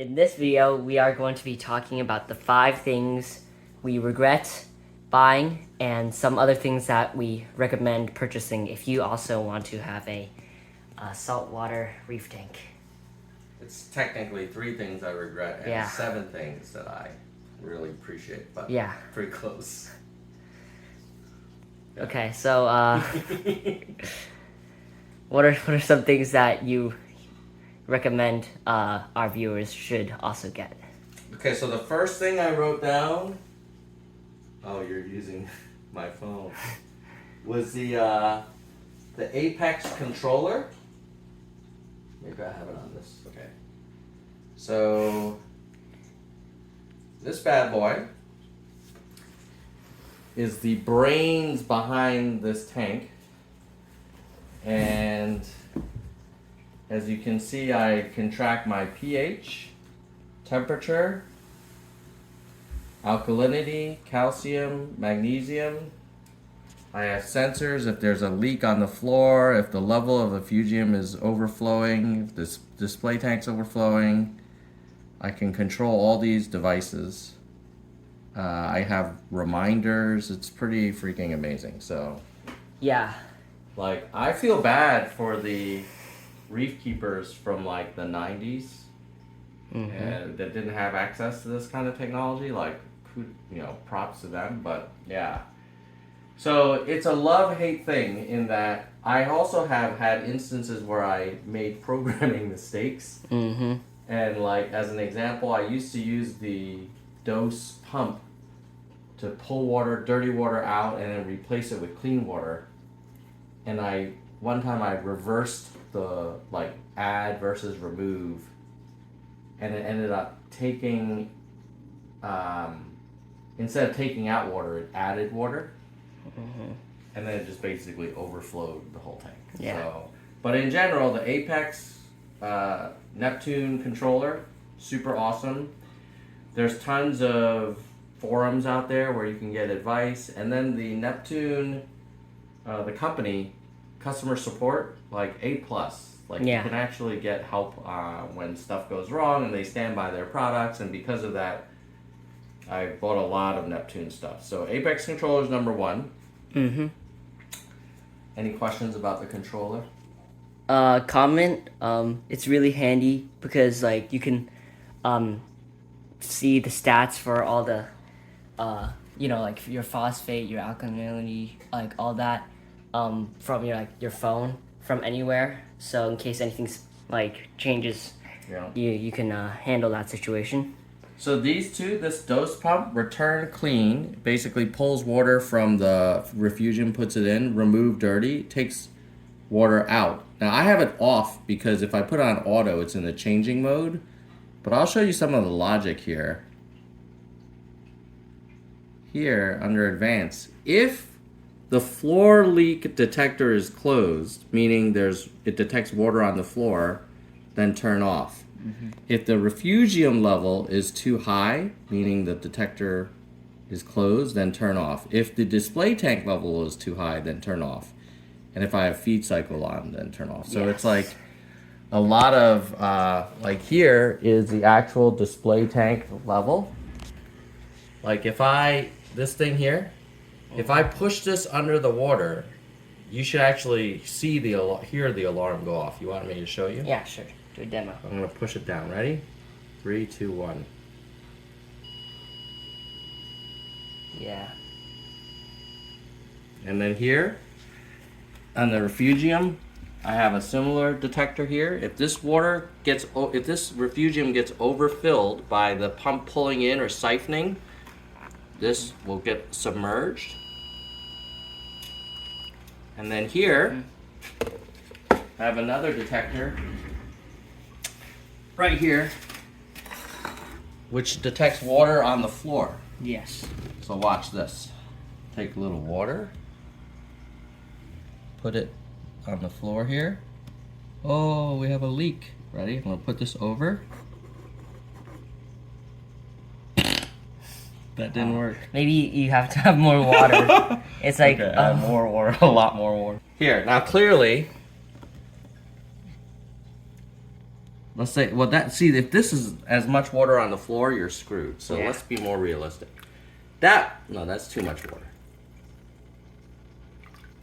In this video, we are going to be talking about the 5 things we regret buying and some other things that we recommend purchasing if you also want to have a saltwater reef tank. It's technically 3 things I regret and 7 things that I really appreciate, but pretty close. Yeah. Okay, so what are some things that you recommend our viewers should also get? Okay, so the first thing I wrote down, oh, you're using my phone, was the Apex controller. Maybe I have it on this. Okay. So this bad boy is the brains behind this tank, and as you can see, I can track my pH, temperature, alkalinity, calcium, magnesium. I have sensors if there's a leak on the floor, if the level of the Refugium is overflowing, if this display tank's overflowing. I can control all these devices. I have reminders. It's pretty freaking amazing. So yeah, like I feel bad for the reef keepers from like the 90s that didn't have access to this kind of technology. Like, props to them. But yeah, so it's a love-hate thing in that I also have had instances where I made programming mistakes. And like as an example, I used to use the dose pump to pull water, dirty water out, and then replace it with clean water. And one time I reversed the add versus remove, and it ended up taking instead of taking out water, it added water, and then it just basically overflowed the whole tank. Yeah. So, but in general, the Apex Neptune controller, super awesome. There's tons of forums out there where you can get advice, and then the Neptune, the company, customer support, like A+. You can actually get help when stuff goes wrong, and they stand by their products, and because of that, I bought a lot of Neptune stuff. So Apex controller is number 1. Any questions about the controller? Comment. It's really handy because you can see the stats for all the your phosphate, your alkalinity, all that from your phone from anywhere. So in case anything's changes, you can handle that situation. So these two, this dose pump, return clean, basically pulls water from the Refugium, puts it in, remove dirty, takes water out. Now I have it off because if I put it on auto, it's in the changing mode. But I'll show you some of the logic here. Here, under advanced, if the floor leak detector is closed, meaning it detects water on the floor, then turn off. If the Refugium level is too high, meaning the detector is closed, then turn off. If the display tank level is too high, then turn off. And if I have feed cycle on, then turn off. So it's like a lot of, here is the actual display tank level. Like this thing here, if I push this under the water, you should actually hear the alarm go off. You want me to show you? Yeah, sure. Do a demo. I'm gonna push it down. Ready? 3, 2, 1. Yeah. And then here, on the Refugium, I have a similar detector here. If this Refugium gets overfilled by the pump pulling in or siphoning, this will get submerged. And then here, I have another detector right here, which detects water on the floor. Yes. So watch this. Take a little water, put it on the floor here. Oh, we have a leak. Ready? I'm gonna put this over. That didn't work. Maybe you have to have more water. It's more water, a lot more water. Here, now clearly, let's say, well, if this is as much water on the floor, you're screwed. So Yeah. let's be more realistic. No, that's too much water.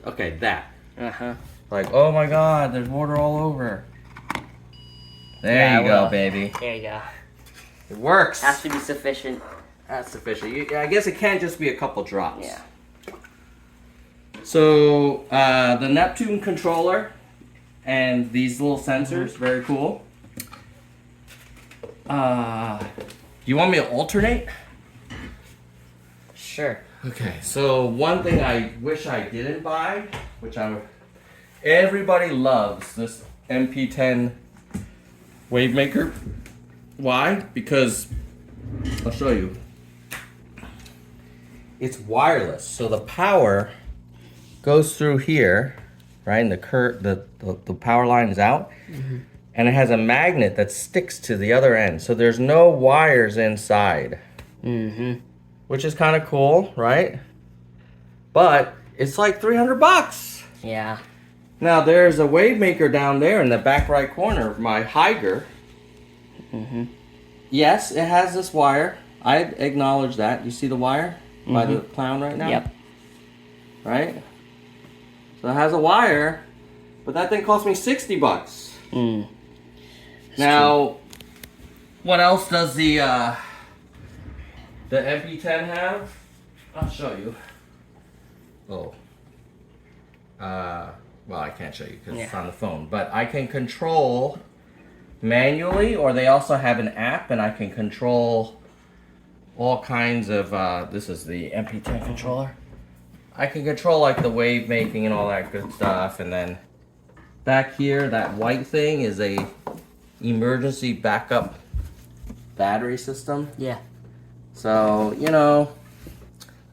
Okay, that. Uh-huh. Like, oh my God, there's water all over. There Yeah, you go, well, baby. There you go. It works. Has to be sufficient. That's sufficient. I guess it can't just be a couple drops. Yeah. So, the Neptune controller and these little sensors, very cool. You want me to alternate? Sure. Okay, so one thing I wish I didn't buy, everybody loves this MP10 Wavemaker. Why? Because, I'll show you. It's wireless, so the power goes through here, right? And the power line is out, and it has a magnet that sticks to the other end. So there's no wires inside, which is kind of cool, right? But it's like $300. Yeah. Now there's a Wavemaker down there in the back right corner of my Higer. Yes, it has this wire. I acknowledge that. You see the wire by the clown right now? Yep. Right? So it has a wire, but that thing cost me $60. Now, what else does the MP10 have? I'll show you. Oh. Well, I can't show you because it's on the phone, but I can control manually, or they also have an app, and I can control all kinds of, this is the MP10 controller. I can control like the wave making and all that good stuff, and then back here, that white thing is a emergency backup battery system. Yeah. So, you know,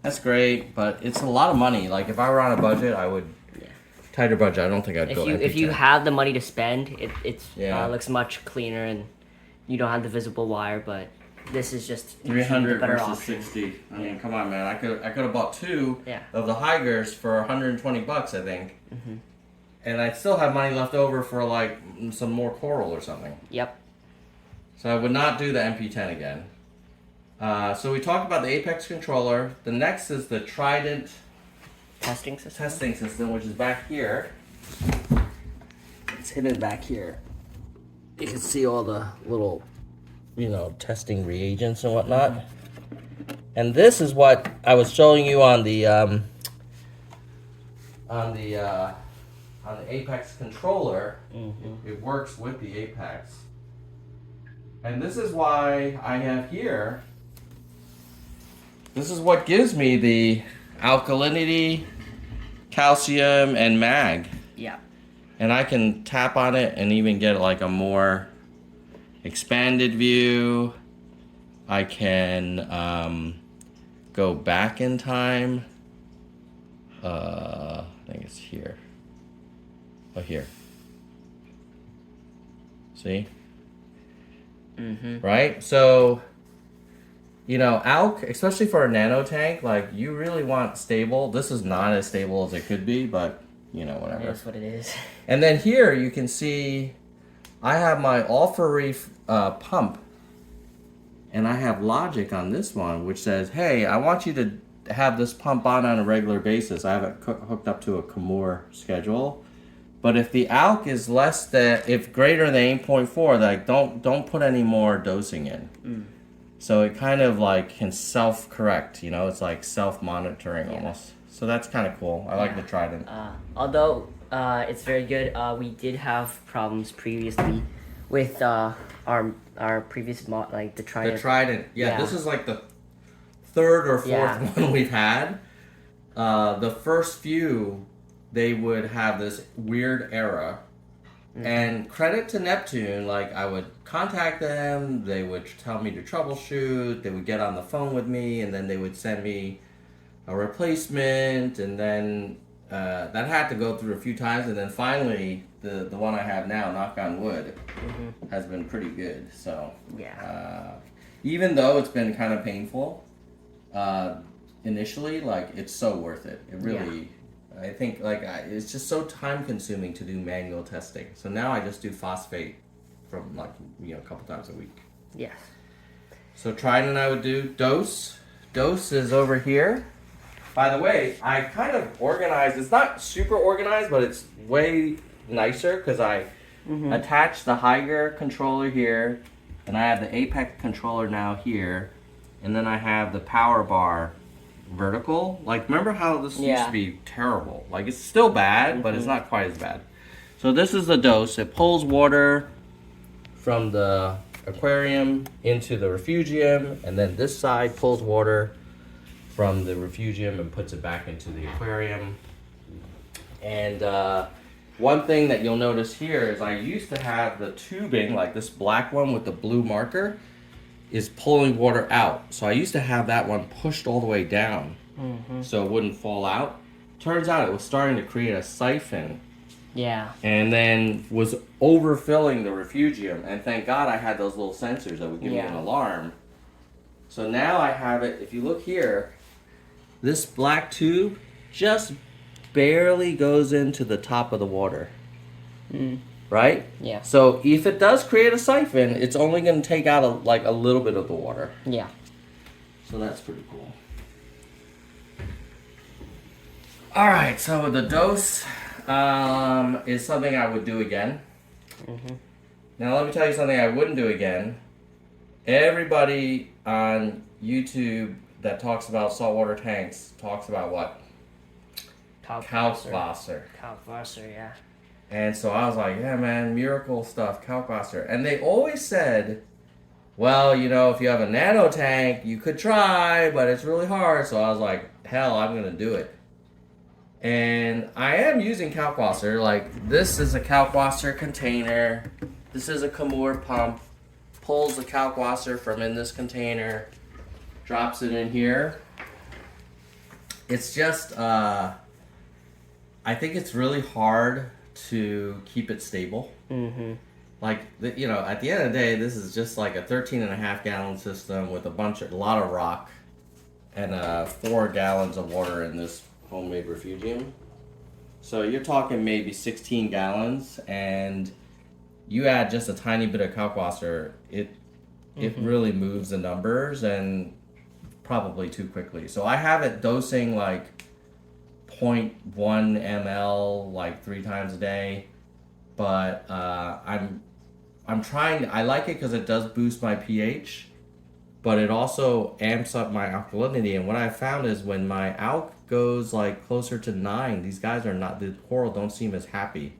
that's great, but it's a lot of money. Like if I were on a budget, I would, tighter budget, I don't think I'd go If you MP10. have the money to spend, it Yeah. looks much cleaner and you don't have the visible wire, but this is just 300 the better versus option. 60. I mean, come on, man. I could have bought two Yeah. of the Higers for $120, I think. And I still have money left over for like some more coral or something. Yep. So I would not do the MP10 again. So we talked about the Apex controller. The next is the Trident Testing system. which is back here. It's hidden back here. You can see all the little, testing reagents and whatnot. And this is what I was showing you on the Apex controller. It works with the Apex. And this is why I have here. This is what gives me the alkalinity, calcium, and mag. Yeah. And I can tap on it and even get like a more expanded view. I can go back in time. I think it's here. Oh, here. See? Right? So, ALK, especially for a nano tank, like you really want stable. This is not as stable as it could be, but whatever. That's what it is. And then here you can see I have my Reef pump, and I have logic on this one which says, hey, I want you to have this pump on a regular basis. I have it hooked up to a Kamur schedule. But if the ALK is greater than 8.4, like don't put any more dosing in. So it kind of like can self-correct, it's like self-monitoring almost. So that's kind of cool. I like the Trident. Although it's very good, we did have problems previously with our previous mod, like the Trident. The Trident. Yeah. This is like the third or fourth one we've had. The first few, they would have this weird error. And credit to Neptune, like I would contact them, they would tell me to troubleshoot, they would get on the phone with me, and then they would send me a replacement, and then that had to go through a few times, and then finally the one I have now, knock on wood, has been pretty good. So even though it's been kind of painful initially, like it's so worth it. It really, I think, like it's just so time consuming to do manual testing. So now I just do phosphate from like, you know, a couple times a week. Yes. So Trident I would do. Dose is over here. By the way, I kind of organized, it's not super organized, but it's way nicer because I attached the Higher controller here, and I have the Apex controller now here, and then I have the power bar vertical. Like, remember how this used to be terrible? Like, it's still bad, but it's not quite as bad. So this is the Dose. It pulls water from the aquarium into the Refugium, and then this side pulls water from the Refugium and puts it back into the aquarium. And one thing that you'll notice here is I used to have the tubing, like this black one with the blue marker, is pulling water out. So I used to have that one pushed all the way down so it wouldn't fall out. Turns out it was starting to create a siphon. Yeah. And then was overfilling the Refugium. And thank God I had those little sensors that would give me an alarm. So now I have it, if you look here, this black tube just barely goes into the top of the water. Right? Yeah. So if it does create a siphon, it's only going to take out a little bit of the water. Yeah. So that's pretty cool. All right, so the Dose is something I would do again. Now let me tell you something I wouldn't do again. Everybody on YouTube that talks about saltwater tanks talks about what? Kalkwasser. Kalkwasser, yeah. And so I was like, yeah, man, miracle stuff, Kalkwasser. And they always said, well, you know, if you have a nano tank, you could try, but it's really hard. So I was like, hell, I'm going to do it. And I am using Kalkwasser. Like, this is a Kalkwasser container. This is a Kamur pump. Pulls the Kalkwasser from in this container. Drops it in here. It's just, I think it's really hard to keep it stable. Like, you know, at the end of the day, this is just like a 13.5 gallon system with a lot of rock and 4 gallons of water in this homemade Refugium. So you're talking maybe 16 gallons, and you add just a tiny bit of Kalkwasser, it really moves the numbers, and probably too quickly. So I have it dosing like 0.1 ml like 3 times a day, but I'm trying. I like it because it does boost my pH, but it also amps up my alkalinity. And what I found is when my alk goes like closer to 9, these guys are not, the coral don't seem as happy.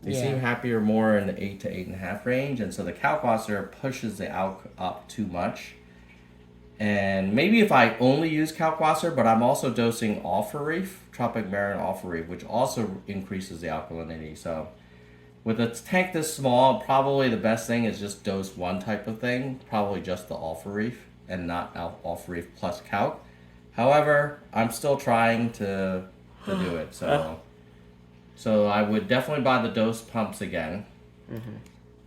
They seem happier more in the 8 to 8.5 range, and so the Kalkwasser pushes the alk up too much. And maybe if I only use Kalkwasser, but I'm also dosing reef, Tropic Marine reef, which also increases the alkalinity. So with a tank this small, probably the best thing is just dose one type of thing, probably just the reef and not reef plus calc. However, I'm still trying to do it. So I would definitely buy the Dose pumps again,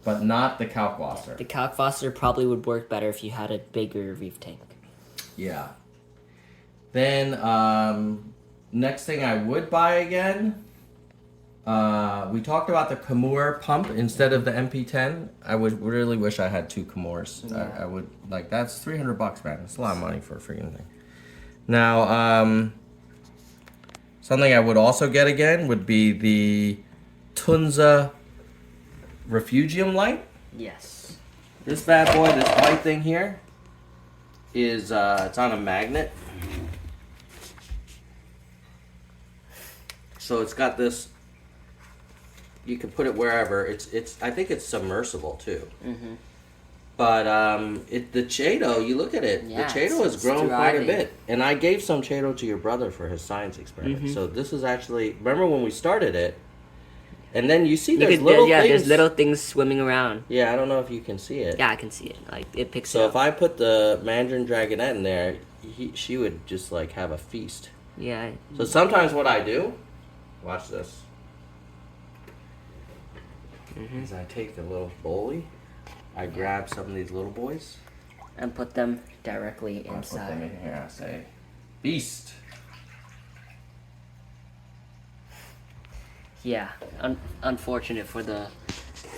but not the Kalkwasser. The Kalkwasser probably would work better if you had a bigger reef tank. Yeah. Then next thing I would buy again, we talked about the Kamur pump instead of the MP10. I would really wish I had 2 Kamurs. Yeah. I would, like, that's $300, man. That's a lot of money for a freaking thing. Now, something I would also get again would be the Tunza Refugium light. Yes. This bad boy, this white thing here, is it's on a magnet. So it's got this. You can put it wherever. It's. I think it's submersible too. But the Chaeto, you look at it. Yeah, the Chaeto has grown quite a thriving. bit, and I gave some Chaeto to your brother for his science experiment. So this is actually. Remember when we started it? And then you see there's little things. There's little things swimming around. Yeah, I don't know if you can see it. Yeah, I can see it. Like, it picks it So up. if I put the Mandarin Dragonette in there, she would just like have a feast. Yeah. So sometimes what I do, watch this, is I take the little bowlie, I grab some of these little boys, And put them directly I put them inside. in here, I say, beast. Yeah. Unfortunate for the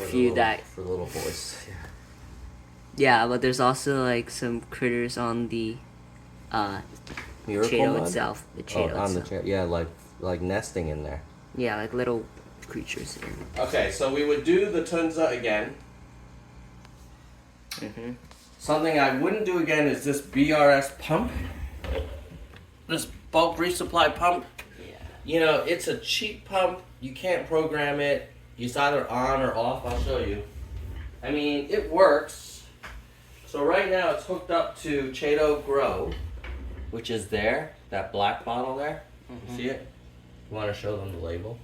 few that. For the little boys. Yeah. Yeah, but there's also like some critters on the Miracle Cheeto Mud? itself. The Cheeto on the itself. yeah, like nesting in there. Yeah, like little creatures. Okay, so we would do the Tunza again. Mm-hmm. Something I wouldn't do again is this BRS pump. This bulk resupply pump. Yeah. You know, it's a cheap pump. You can't program it. It's either on or off. I'll show you. I mean, it works. So right now it's hooked up to Cheeto Grow, which is there. That black bottle there. Mm-hmm. You see it? You want to show them the label?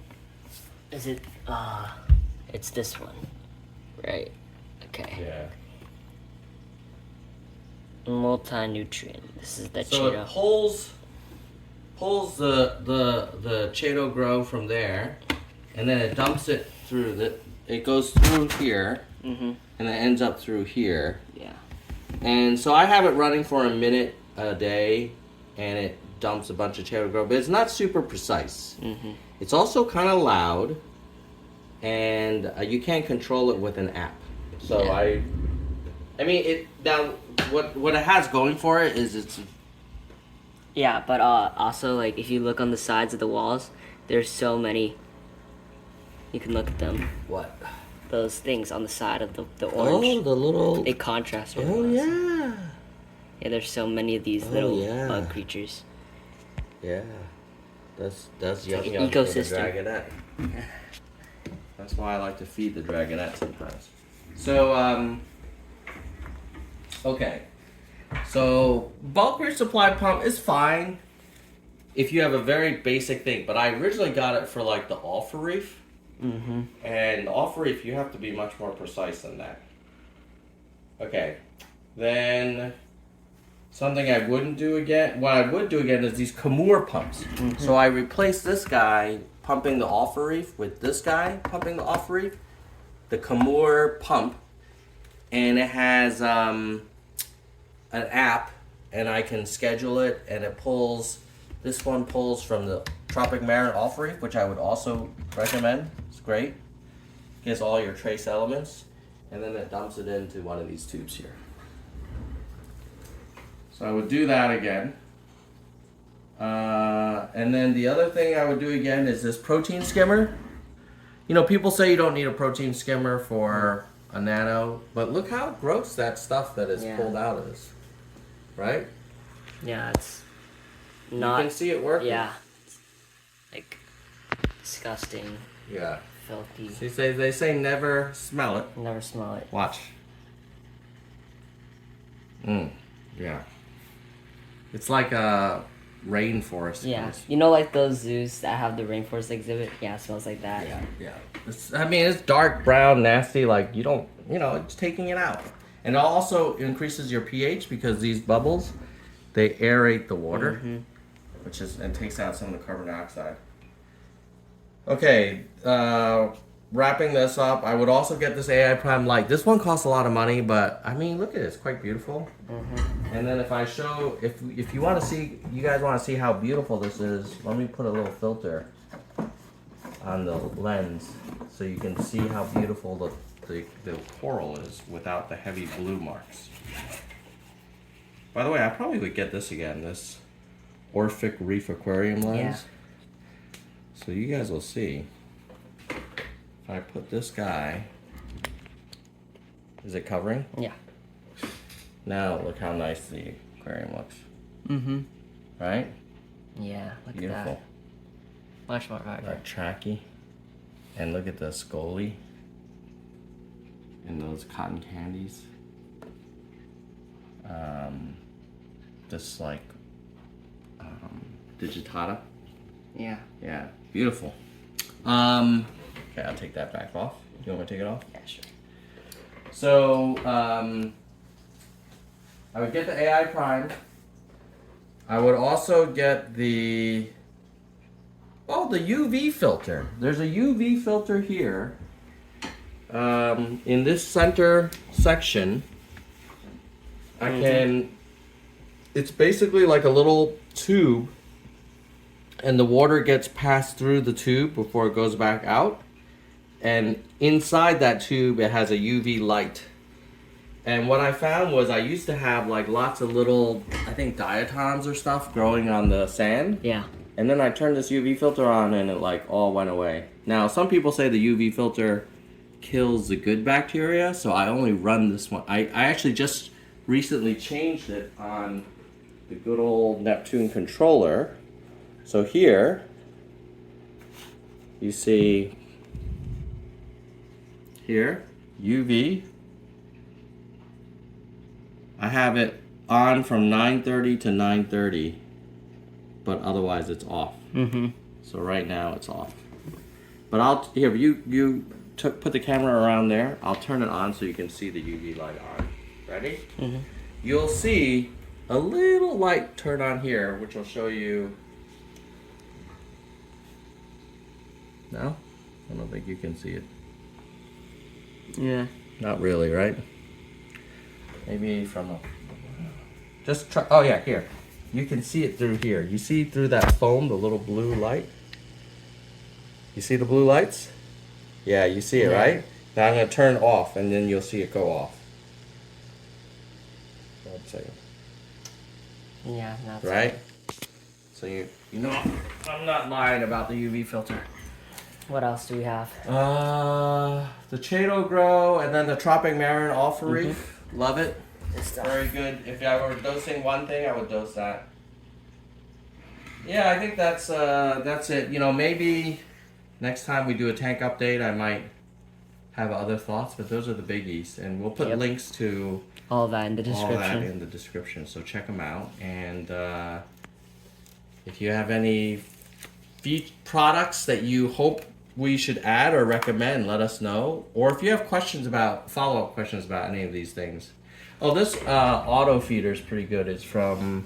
Is it? It's this one, right? Okay. Yeah. Multi-nutrient. This is the So Cheeto. it pulls the Cheeto Grow from there, and then it dumps it through it goes through here, Mm-hmm. and it ends up through here. Yeah. And so I have it running for a minute a day, and it dumps a bunch of Cheeto Grow, but it's not super precise. Mm-hmm. It's also kind of loud, and you can't control it with an app. So Yeah. I mean, it now what it has going for it is it's. Yeah, but also like if you look on the sides of the walls, there's so many. You can look at them. What? Those things on the side of the orange. Oh, the little. They contrast with Oh us. yeah. Yeah, there's so many of these Oh, little yeah. bug creatures. Yeah. That's like yum an yum for the ecosystem. dragonette. That's why I like to feed the dragonette sometimes. So okay. So bulk resupply pump is fine if you have a very basic thing, but I originally got it for like the Alpha Reef. Mm-hmm. And Alpha Reef, you have to be much more precise than that. Okay, then something I wouldn't do again. What I would do again is these Kamur pumps. Mm-hmm. So I replaced this guy pumping the Alpha Reef with this guy pumping the Alpha Reef, the Kamur pump, and it has an app, and I can schedule it, and it pulls. This one pulls from the Tropic Marin Alpha Reef, which I would also recommend. It's great. Gets all your trace elements, and then it dumps it into one of these tubes here. So I would do that again. And then the other thing I would do again is this protein skimmer. You know, people say you don't need a protein skimmer for a nano, but look how gross that stuff that is pulled out is. Right? Yeah, it's You not. can see it working. Yeah. Like disgusting, Yeah. filthy. See, they say never smell it. Never smell it. Watch. Yeah. It's like a rainforest. Yeah, almost. you know, like those zoos that have the rainforest exhibit. Yeah, it smells like that. Yeah. I mean, it's dark brown, nasty. Like it's taking it out, and it also increases your pH because these bubbles, they aerate the water, which is and takes out some of the carbon dioxide. Okay, wrapping this up, I would also get this AI Prime Light. This one costs a lot of money, but I mean, look at it; it's quite beautiful. And then if I show, if you want to see, you guys want to see how beautiful this is, let me put a little filter on the lens so you can see how beautiful the coral is without the heavy blue marks. By the way, I probably would get this again, this Orphic Reef Aquarium lens. Yeah. So you guys will see. If I put this guy, is it covering? Yeah. Now look how nice the aquarium looks. Mm-hmm. Right? Yeah, look Beautiful. at that. Much more vibrant. That tracky. And look at the scolie. And those cotton candies. This like digitata. Yeah. Yeah, beautiful. Okay, I'll take that back off. Do you want me to take it off? Yeah, sure. So, I would get the AI Prime. I would also get the UV filter. There's a UV filter here. In this center section, I can. It's basically like a little tube, and the water gets passed through the tube before it goes back out. And inside that tube, it has a UV light. And what I found was I used to have like lots of little, I think diatoms or stuff growing on the sand. Yeah. And then I turned this UV filter on and it like all went away. Now, some people say the UV filter kills the good bacteria, so I only run this one. I actually just recently changed it on the good old Neptune controller. So here, you see here, UV. I have it on from 9:30 to 9:30, but otherwise it's off. Mm-hmm. So right now it's off. But I'll here put the camera around there. I'll turn it on so you can see the UV light on. Ready? Mm-hmm. You'll see a little light turn on here, which will show you. No, I don't think you can see it. Yeah. Not really, right? Maybe from a... Just try... Oh, yeah, here. You can see it through here. You see through that foam, the little blue light? You see the blue lights? Yeah, you see it, Yeah. right? Now I'm going to turn off, and then you'll see it go off. One second. Yeah, that's Right? So you know, I'm not lying about the UV filter. What else do we have? The Chaeto Grow, and then the Tropic Marin Alpha Reef. Love it. Good stuff. Very good. If I were dosing one thing, I would dose that. Yeah, I think that's it. You know, maybe next time we do a tank update, I might have other thoughts, but those are the biggies, and we'll put links to All that in the all description. that in the description. So check them out, and if you have any products that you hope we should add or recommend, let us know. Or if you have questions about follow-up questions about any of these things. Oh, this auto feeder is pretty good. It's from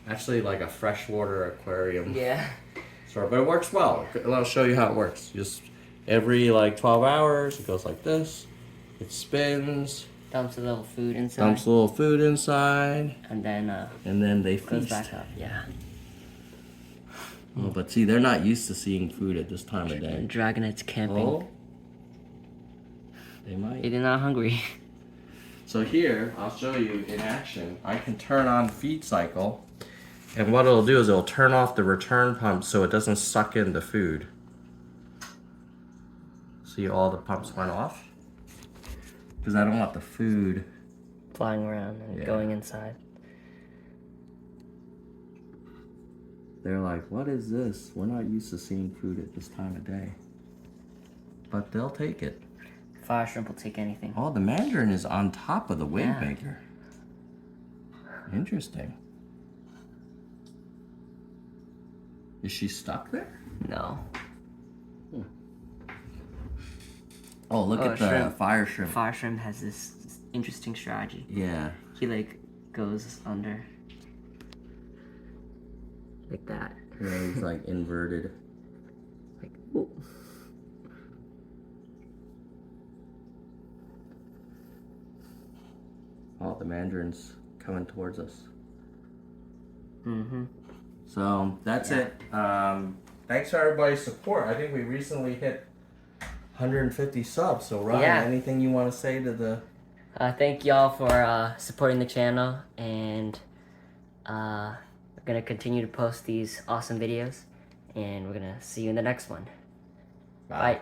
actually like a freshwater aquarium Yeah. store, but it works well. I'll show you how it works. Just every like 12 hours, it goes like this. It spins. Dumps a little food inside. Dumps a little food inside. And then They goes feast. back up. Yeah. Oh, but see, they're not used to seeing food at this time of day. Dragonette's camping. Oh, they might. They're not hungry. So here, I'll show you in action. I can turn on feed cycle, and what it'll do is it'll turn off the return pump so it doesn't suck in the food. See, all the pumps went off? Because I don't want the food Flying around and going inside. They're like, what is this? We're not used to seeing food at this time of day. But they'll take it. Fire shrimp will take anything. Oh, the mandarin is on top of the wave Yeah. maker. Interesting. Is she stuck there? No. Oh, look at the shrimp. fire shrimp. Fire shrimp has this interesting strategy. Yeah. He like goes under. Like that. Yeah, he's like inverted. Like, ooh. Oh, the mandarin's coming towards us. Mm-hmm. So that's it. Thanks for everybody's support. I think we recently hit 150 subs. So Ryan, Yeah. anything you want to say to the... Thank y'all for supporting the channel, and we're gonna continue to post these awesome videos, and we're gonna see you in the next one. Bye.